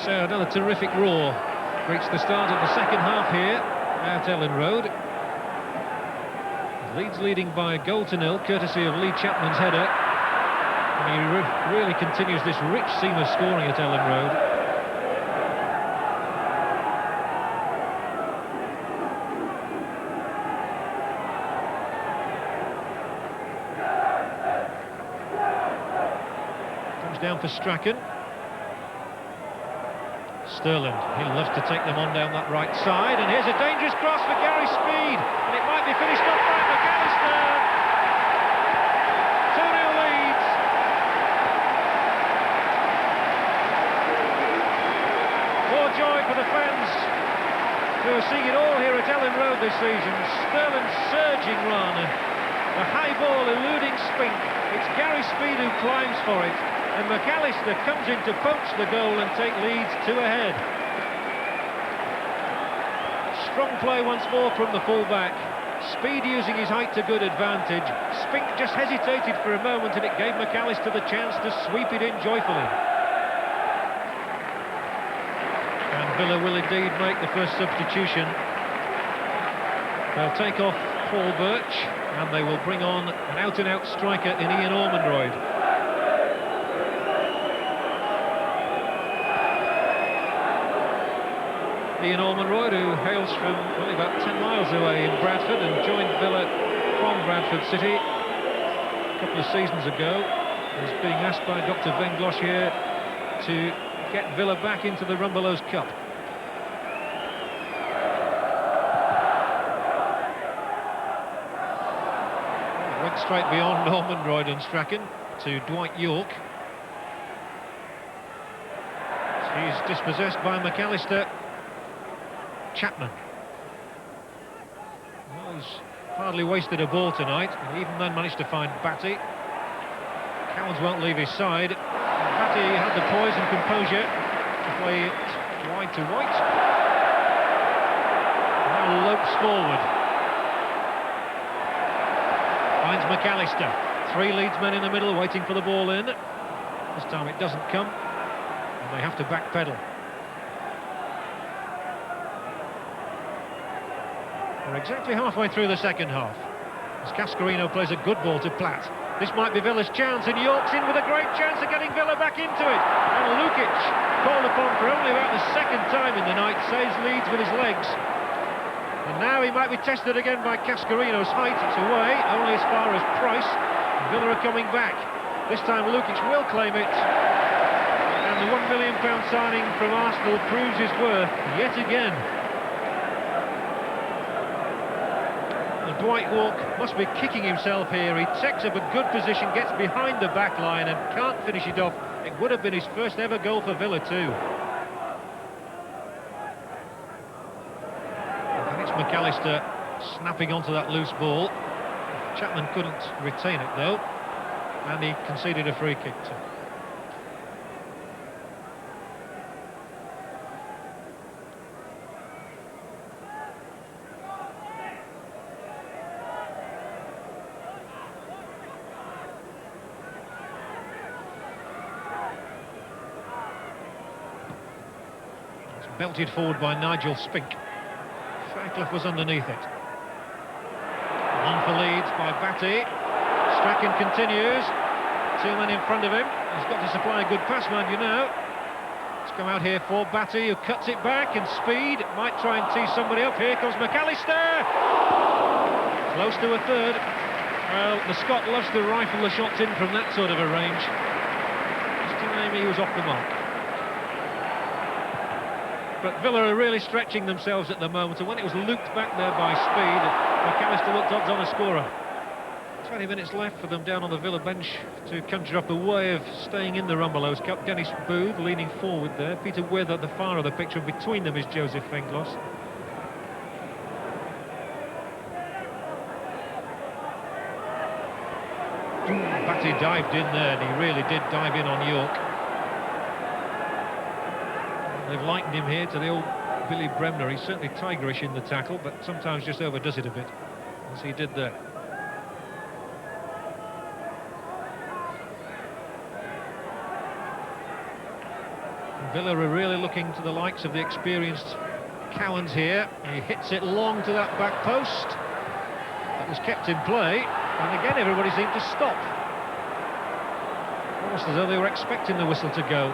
So another terrific roar greets the start of the second half here at Ellen Road. Leeds leading by a goal to nil, courtesy of Lee Chapman's header. And he really continues this rich seam of scoring at Ellen Road. Comes down for Strachan. Sterling, he loves to take them on down that right side, and here's a dangerous cross for Gary Speed, and it might be finished off by McAllister. 2-0 Leeds. More joy for the fans who are seeing it all here at Ellen Road this season. Sterling's surging run, the high ball eluding Spink. It's Gary Speed who climbs for it, and McAllister comes in to poach the goal and take Leeds 2 ahead. Strong play once more from the full-back. Speed using his height to good advantage. Spink just hesitated for a moment, and it gave McAllister the chance to sweep it in joyfully. And Villa will indeed make the first substitution. They'll take off Paul Birch, and they will bring on an out-and-out striker in Ian Ormonroyd. Ian Ormonroyd, who hails from only about 10 miles away in Bradford and joined Villa from Bradford City a couple of seasons ago, is being asked by Dr. Venglos here to get Villa back into the Rumbelows Cup. It went straight beyond Ormonroyd and Strachan to Dwight York. He's dispossessed by McAllister. Chapman. Well, he's hardly wasted a ball tonight. He even then managed to find Batty. Cowans won't leave his side. Batty had the poise and composure to play it wide to White. Now lopes forward. Finds McAllister. 3 Leeds men in the middle waiting for the ball in. This time it doesn't come, and they have to backpedal. We're exactly halfway through the second half, as Cascarino plays a good ball to Platt. This might be Villa's chance, and York's in with a great chance of getting Villa back into it. And Lukic, called upon for only about the second time in the night, saves Leeds with his legs. And now he might be tested again by Cascarino's height. It's away, only as far as Price. And Villa are coming back. This time Lukic will claim it. And the £1 million signing from Arsenal proves his worth yet again. Dwight York must be kicking himself here. He takes up a good position, gets behind the back line and can't finish it off. It would have been his first ever goal for Villa too. And it's McAllister snapping onto that loose ball. Chapman couldn't retain it though, and he conceded a free kick too. Belted forward by Nigel Spink. Fairclough was underneath it. On for Leeds by Batty. Strachan continues. 2 men in front of him. He's got to supply a good pass, mind you now. Let's come out here for Batty, who cuts it back, and Speed might try and tee somebody up. Here comes McAllister. Close to a third. Well, the Scot loves to rifle the shots in from that sort of a range. This time he was off the mark. But Villa are really stretching themselves at the moment, and when it was looped back there by Speed, McAllister looked odds on a scorer. 20 minutes left for them down on the Villa bench to conjure up a way of staying in the Rumbelows Cup. Dennis Booth leaning forward there. Peter With at the far of the picture, and between them is Joseph Venglos. Batty dived in there, and he really did dive in on York. They've likened him here to the old Billy Bremner. He's certainly tigerish in the tackle, but sometimes just overdoes it a bit, as he did there. Villa are really looking to the likes of the experienced Cowans here. He hits it long to that back post. That was kept in play, and again everybody seemed to stop. Almost as though they were expecting the whistle to go.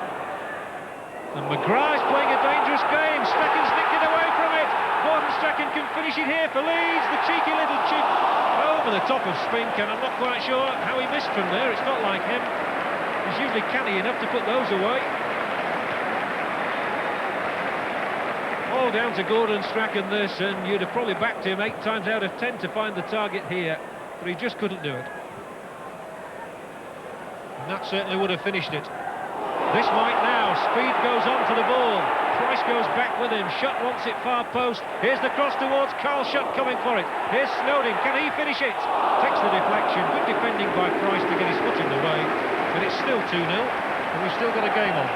And McGrath's playing a dangerous game. Strachan's nicked it away from it. Gordon Strachan can finish it here for Leeds. The cheeky little chip over the top of Spink, and I'm not quite sure how he missed from there. It's not like him. He's usually canny enough to put those away. All down to Gordon Strachan this, and you'd have probably backed him 8 times out of 10 to find the target here, but he just couldn't do it. And that certainly would have finished it. This might now. Speed goes on to the ball. Price goes back with him. Shutt wants it far post. Here's the cross towards Carl Shutt coming for it. Here's Snowden. Can he finish it? Takes the deflection. Good defending by Price to get his foot in the way. But it's still 2-0, and we've still got a game on.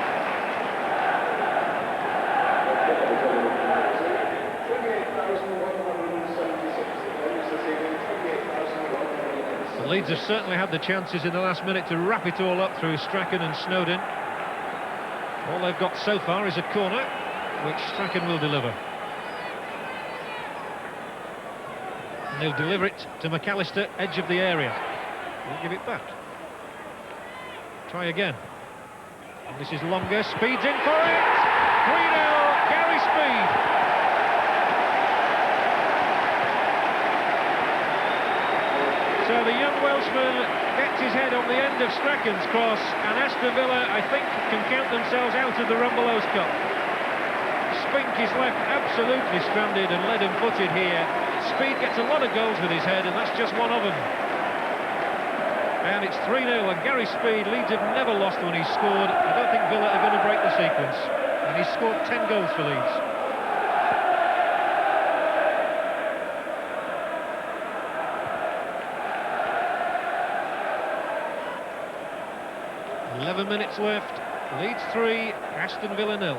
The Leeds have certainly had the chances in the last minute to wrap it all up through Strachan and Snowden. All they've got so far is a corner, which Strachan will deliver. And he'll deliver it to McAllister, edge of the area. He'll give it back. Try again. And this is longer. Speed's in for it! 3-0, Gary Speed. So the young Welshman gets his head on the end of Strachan's cross, and Aston Villa, I think, can count themselves out of the Rumbelows Cup. Spink is left absolutely stranded and leaden-footed here. Speed gets a lot of goals with his head, and that's just one of them. And it's 3-0, and Gary Speed, Leeds have never lost when he's scored. I don't think Villa are going to break the sequence. And he's scored 10 goals for Leeds. Minutes left. Leeds 3, Aston Villa 0.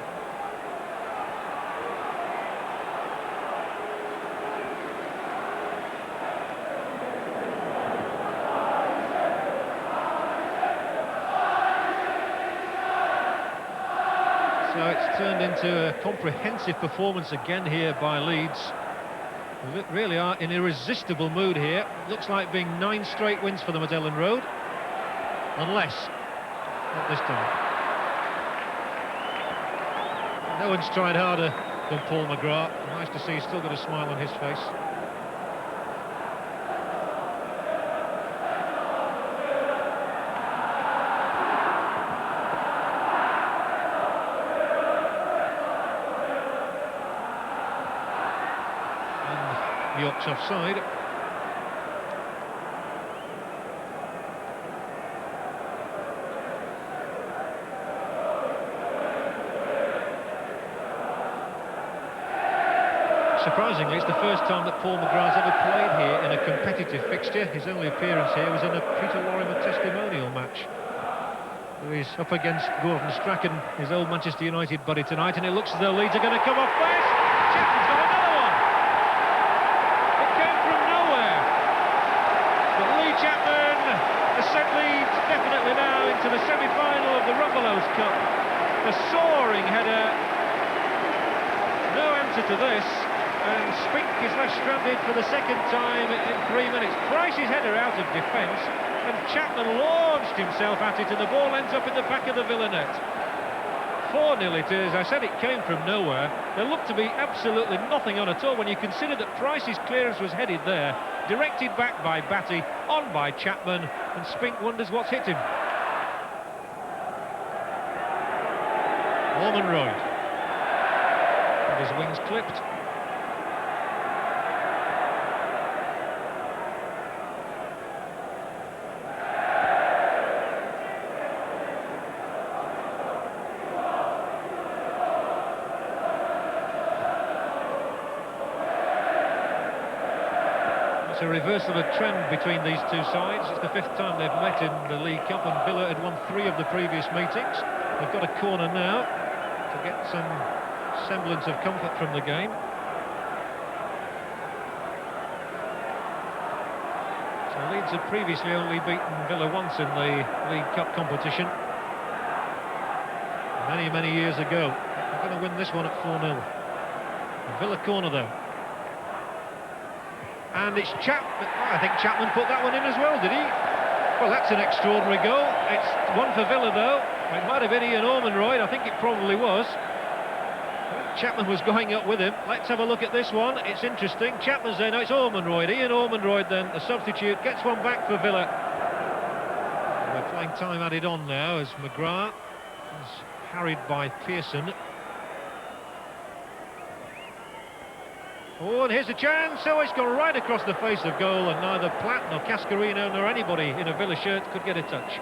So it's turned into a comprehensive performance again here by Leeds. They really are in irresistible mood here. Looks like being 9 straight wins for them at Ellen Road. Unless... not this time. No one's tried harder than Paul McGrath. Nice to see he's still got a smile on his face. And York's offside. Surprisingly, it's the first time that Paul McGrath's ever played here in a competitive fixture. His only appearance here was in a Peter Lorimer testimonial match. So he's up against Gordon Strachan, his old Manchester United buddy tonight, and it looks as though Leeds are going to come off first. Chapman's got another one! It came from nowhere. But Lee Chapman has sent Leeds definitely now into the semi-final of the Rumbelows Cup. A soaring header. No answer to this. And Spink is left stranded for the second time in 3 minutes. Price's header out of defence, and Chapman launched himself at it, and the ball ends up in the back of the Villa net. 4-0 it is. I said it came from nowhere. There looked to be absolutely nothing on at all when you consider that Price's clearance was headed there, directed back by Batty, on by Chapman, and Spink wonders what's hit him. Orman Royd. And his wings clipped. It's a reversal of a trend between these two sides. It's the 5th time they've met in the League Cup, and Villa had won 3 of the previous meetings. They've got a corner now to get some semblance of comfort from the game. So Leeds had previously only beaten Villa once in the League Cup competition. many, many years ago. They're going to win this one at 4-0. Villa corner, though. And it's Chapman. I think Chapman put that one in as well, did he? Well, that's an extraordinary goal. It's one for Villa, though. It might have been Ian Ormonroyd. I think it probably was. Chapman was going up with him. Let's have a look at this one. It's interesting. Chapman's there. No, it's Ormonroyd. Ian Ormonroyd, then, the substitute, gets one back for Villa. We're playing time added on now as McGrath is harried by Pearson. Oh, and here's a chance. Oh, it's gone right across the face of goal, and neither Platt nor Cascarino nor anybody in a Villa shirt could get a touch.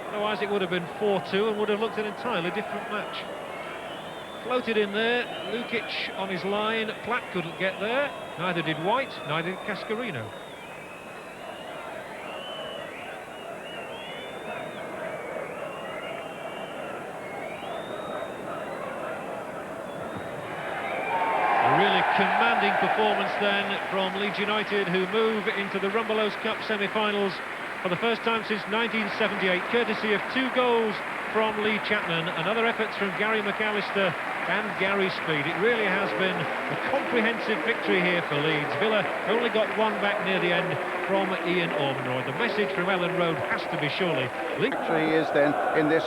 Otherwise it would have been 4-2 and would have looked an entirely different match. Floated in there, Lukic on his line, Platt couldn't get there, neither did White, neither did Cascarino. A really commanding performance then from Leeds United, who move into the Rumbelows Cup semi-finals for the first time since 1978, courtesy of 2 goals from Lee Chapman and other efforts from Gary McAllister and Gary Speed. It really has been a comprehensive victory here for Leeds. Villa only got one back near the end from Ian Ormonroyd. The message from Ellen Road has to be surely... Victory is then in this